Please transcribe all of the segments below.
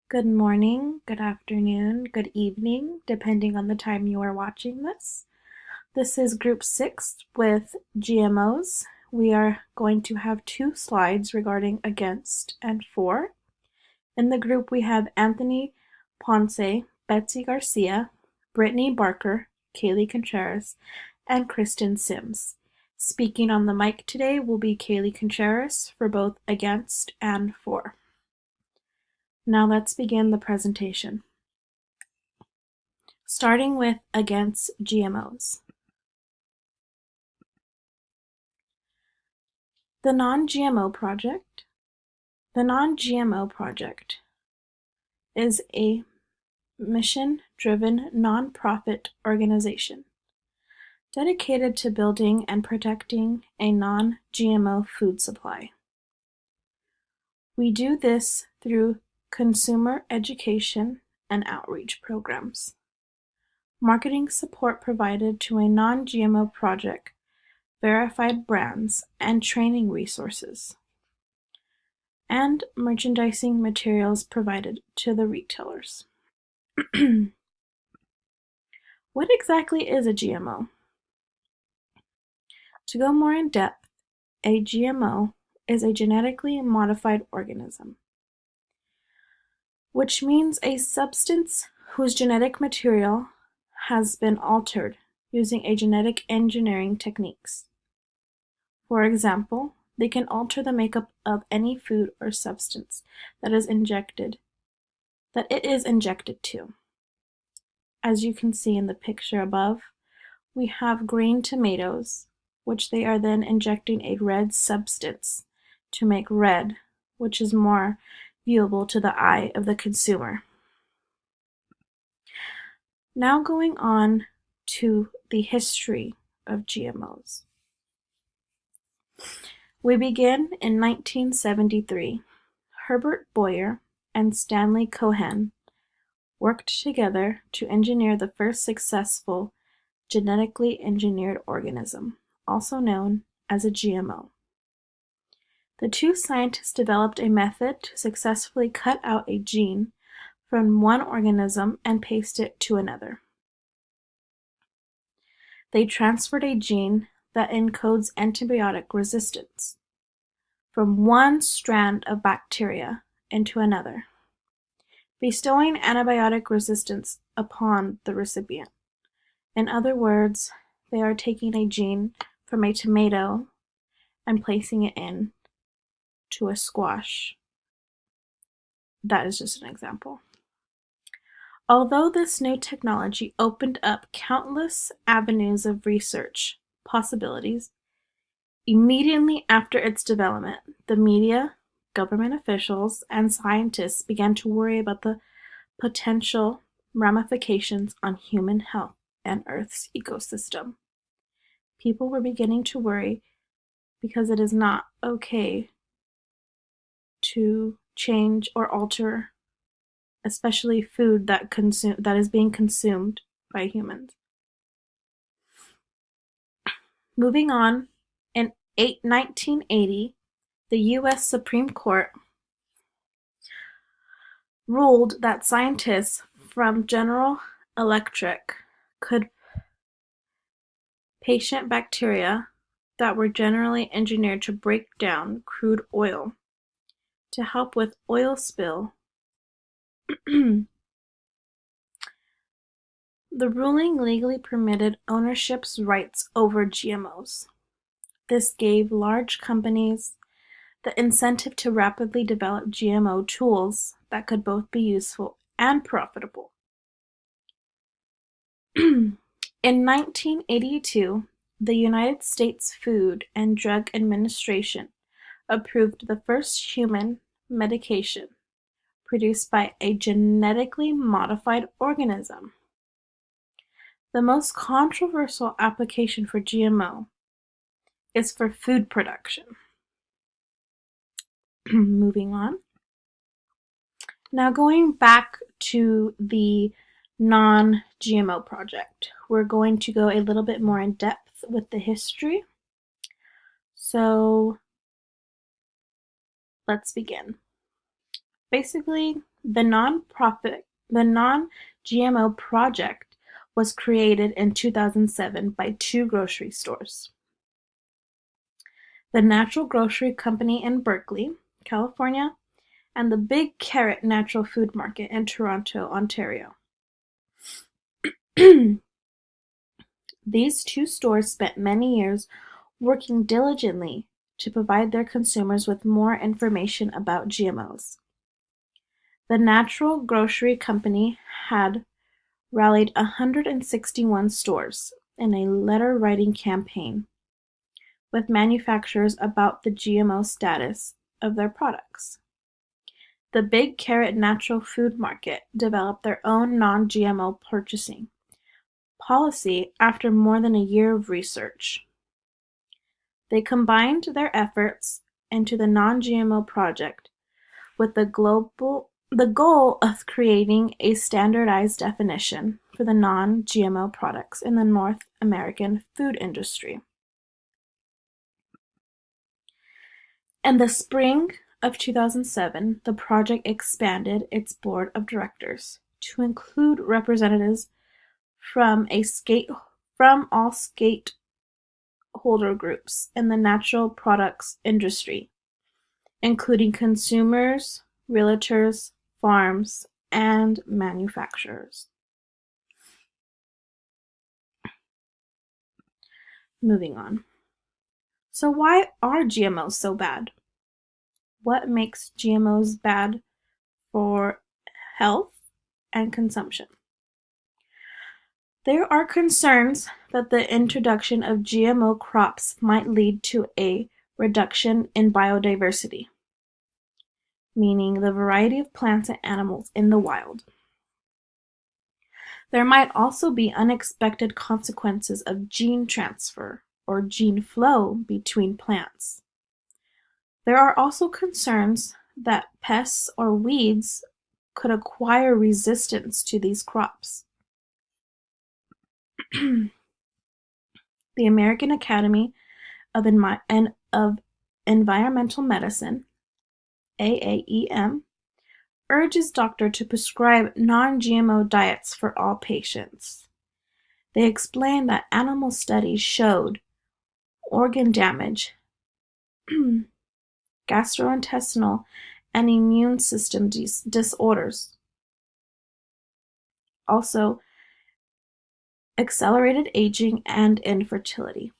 Good morning, good afternoon, good evening, depending on the time you are watching this. This is Group 6 with GMOs. We are going to have 2 slides regarding against and for. In the group, we have Anthony Ponce, Betsy Garcia, Brittany Barker, Kaylee Contreras, and Kristen Sims. Speaking on the mic today will be Kaylee Contreras for both against and for. Now let's begin the presentation. Starting with against GMOs. The Non-GMO Project. The Non-GMO Project is a mission-driven nonprofit organization dedicated to building and protecting a non-GMO food supply. We do this through consumer education and outreach programs, marketing support provided to a non-GMO project, verified brands, and training resources, and merchandising materials provided to the retailers. What exactly is a GMO? To go more in depth, a GMO is a genetically modified organism, which means a substance whose genetic material has been altered using a genetic engineering techniques. For example, they can alter the makeup of any food or substance that it is injected to. As you can see in the picture above, we have green tomatoes, which they are then injecting a red substance to make red, which is more viewable to the eye of the consumer. Now going on to the history of GMOs. We begin in 1973. Herbert Boyer and Stanley Cohen worked together to engineer the first successful genetically engineered organism, also known as a GMO. The two scientists developed a method to successfully cut out a gene from one organism and paste it to another. They transferred a gene that encodes antibiotic resistance from one strand of bacteria into another, bestowing antibiotic resistance upon the recipient. In other words, they are taking a gene from a tomato and placing it in to a squash. That is just an example. Although this new technology opened up countless avenues of research possibilities, immediately after its development, the media, government officials, and scientists began to worry about the potential ramifications on human health and Earth's ecosystem. People were beginning to worry because it is not okay to change or alter, especially food that is being consumed by humans. Moving on, in 1980, the U.S. Supreme Court ruled that scientists from General Electric could patient bacteria that were genetically engineered to break down crude oil to help with oil spill. The ruling legally permitted ownership's rights over GMOs. This gave large companies the incentive to rapidly develop GMO tools that could both be useful and profitable. In 1982, the United States Food and Drug Administration approved the first human medication produced by a genetically modified organism. The most controversial application for GMO is for food production. Moving on. Now going back to the non-GMO project, we're going to go a little bit more in depth with the history. So let's begin. Basically, The Non-GMO Project was created in 2007 by two grocery stores: the Natural Grocery Company in Berkeley, California, and the Big Carrot Natural Food Market in Toronto, Ontario. These two stores spent many years working diligently to provide their consumers with more information about GMOs. The Natural Grocery Company had rallied 161 stores in a letter-writing campaign with manufacturers about the GMO status of their products. The Big Carrot Natural Food Market developed their own non-GMO purchasing policy after more than a year of research. They combined their efforts into the Non-GMO Project with the goal of creating a standardized definition for the non-GMO products in the North American food industry. In the spring of 2007, the project expanded its board of directors to include representatives from all stakeholder groups in the natural products industry, including consumers, realtors, farms, and manufacturers. Moving on. So why are GMOs so bad? What makes GMOs bad for health and consumption? There are concerns that the introduction of GMO crops might lead to a reduction in biodiversity, meaning the variety of plants and animals in the wild. There might also be unexpected consequences of gene transfer or gene flow between plants. There are also concerns that pests or weeds could acquire resistance to these crops. The American Academy of Environmental Medicine, AAEM, urges doctors to prescribe non-GMO diets for all patients. They explain that animal studies showed organ damage, gastrointestinal and immune system disorders, also accelerated aging and infertility.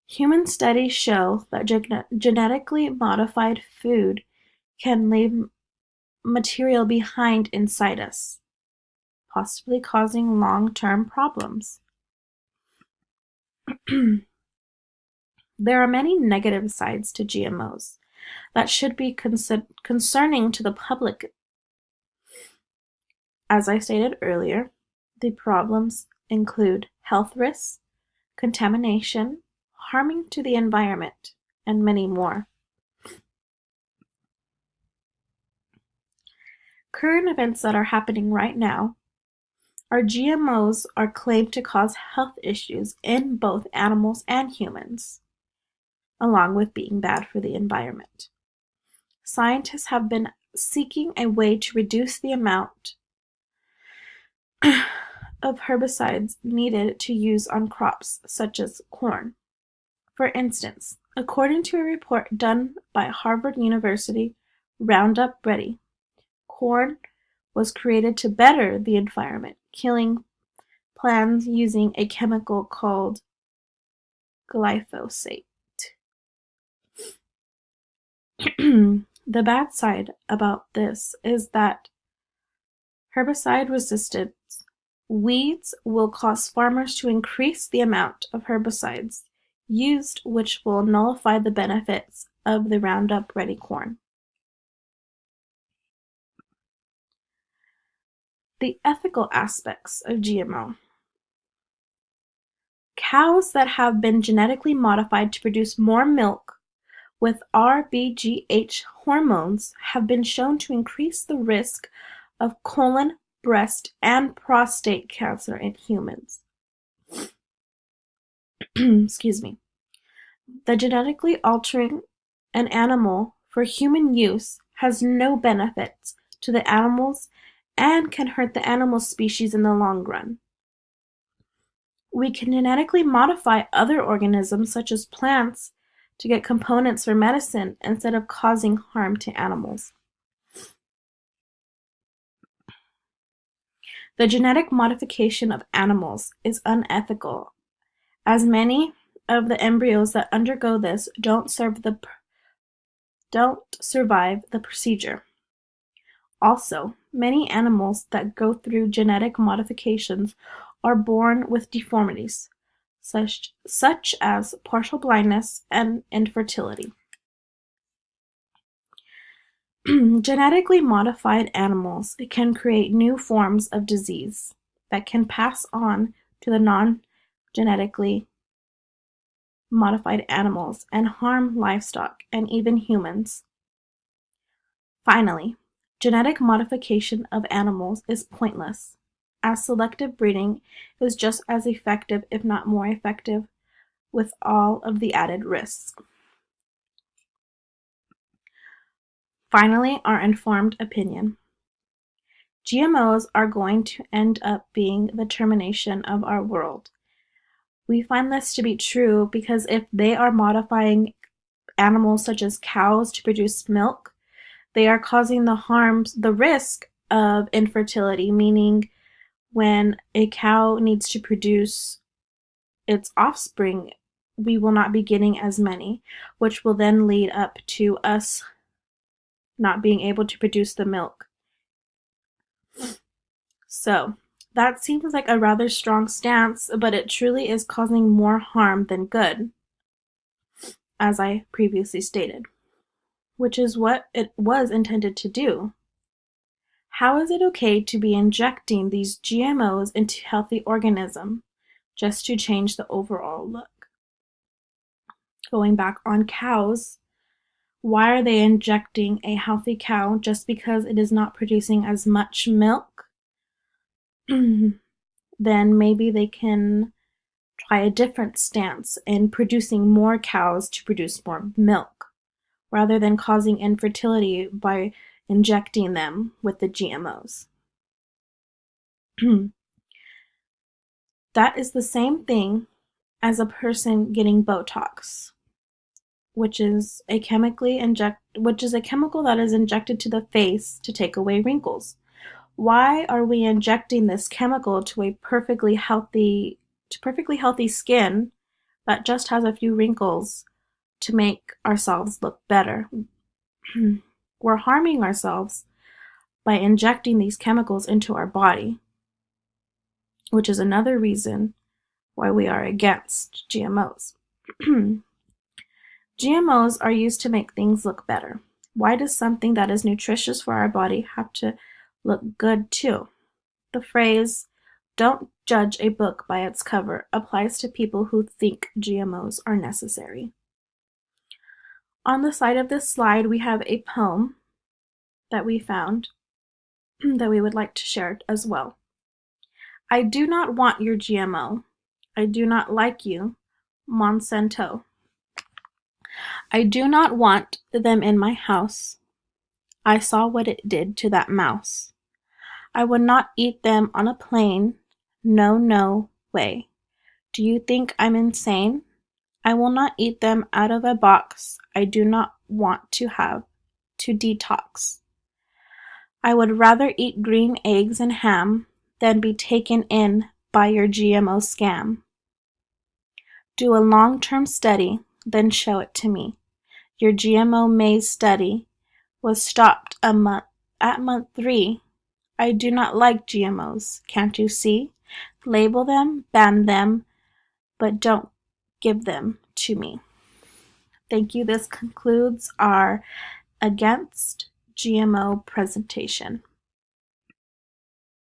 Human studies show that genetically modified food can leave material behind inside us, possibly causing long-term problems. There are many negative sides to GMOs that should be concerning to the public. As I stated earlier, the problems include health risks, contamination, harming to the environment, and many more. Current events that are happening right now are GMOs are claimed to cause health issues in both animals and humans, along with being bad for the environment. Scientists have been seeking a way to reduce the amount of herbicides needed to use on crops such as corn. For instance, according to a report done by Harvard University Roundup Ready, corn was created to better the environment, killing plants using a chemical called glyphosate. The bad side about this is that herbicide resistance weeds will cause farmers to increase the amount of herbicides used, which will nullify the benefits of the Roundup Ready corn. The ethical aspects of GMO. Cows that have been genetically modified to produce more milk with RBGH hormones have been shown to increase the risk of colon, breast, and prostate cancer in humans. Excuse me. The genetically altering an animal for human use has no benefits to the animals and can hurt the animal species in the long run. We can genetically modify other organisms, such as plants, to get components for medicine instead of causing harm to animals. The genetic modification of animals is unethical, as many of the embryos that undergo this don't survive the procedure. Also, many animals that go through genetic modifications are born with deformities, such as partial blindness and infertility. Genetically modified animals can create new forms of disease that can pass on to the non-genetically modified animals and harm livestock and even humans. Finally, genetic modification of animals is pointless, as selective breeding is just as effective, if not more effective, with all of the added risks. Finally, our informed opinion. GMOs are going to end up being the termination of our world. We find this to be true because if they are modifying animals such as cows to produce milk, they are causing the risk of infertility, meaning when a cow needs to produce its offspring, we will not be getting as many, which will then lead up to us not being able to produce the milk. So, that seems like a rather strong stance, but it truly is causing more harm than good, as I previously stated, which is what it was intended to do. How is it okay to be injecting these GMOs into healthy organisms just to change the overall look? Going back on cows, why are they injecting a healthy cow just because it is not producing as much milk? Then maybe they can try a different stance in producing more cows to produce more milk, rather than causing infertility by injecting them with the GMOs. That is the same thing as a person getting Botox, which is a chemical that is injected to the face to take away wrinkles. Why are we injecting this chemical to perfectly healthy skin that just has a few wrinkles to make ourselves look better? We're harming ourselves by injecting these chemicals into our body, which is another reason why we are against GMOs. GMOs are used to make things look better. Why does something that is nutritious for our body have to look good too? The phrase, "Don't judge a book by its cover," applies to people who think GMOs are necessary. On the side of this slide, we have a poem that we found that we would like to share as well. I do not want your GMO. I do not like you, Monsanto. I do not want them in my house. I saw what it did to that mouse. I would not eat them on a plane. No, no way. Do you think I'm insane? I will not eat them out of a box. I do not want to have to detox. I would rather eat green eggs and ham than be taken in by your GMO scam. Do a long-term study, then show it to me. Your GMO maize study was stopped at month 3. I do not like GMOs, can't you see? Label them, ban them, but don't give them to me. Thank you. This concludes our Against GMO presentation.